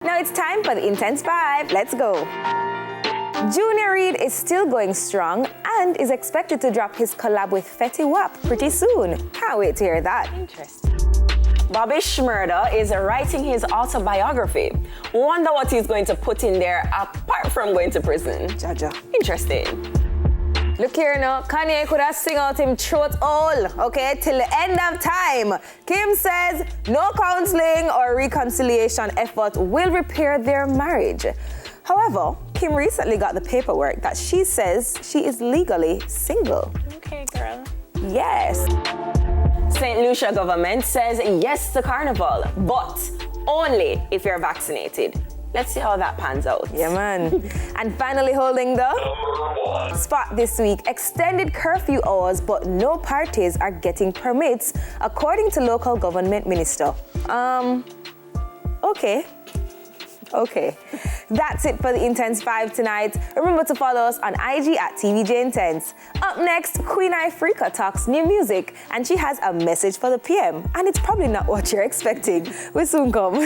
Now it's time for the Intense 5. Let's go. Junior Reid is still going strong and is expected to drop his collab with Fetty Wap pretty soon. Can't wait to hear that. Interesting. Bobby Shmurda is writing his autobiography. Wonder what he's going to put in there apart from going to prison. Jaja. Interesting. Look here now, Kanye could have sing out him throat all, okay, till the end of time. Kim says no counseling or reconciliation effort will repair their marriage. However, Kim recently got the paperwork that she says she is legally single. Okay, girl. Yes. St. Lucia government says yes to carnival, but only if you're vaccinated. Let's see how that pans out. Yeah, man. And finally holding the spot this week, extended curfew hours, but no parties are getting permits, according to local government minister. Okay. That's it for the Intense 5 tonight. Remember to follow us on IG at TVJ Intense. Up next, Queen Ifrica talks new music, and she has a message for the PM. And it's probably not what you're expecting. We'll soon come.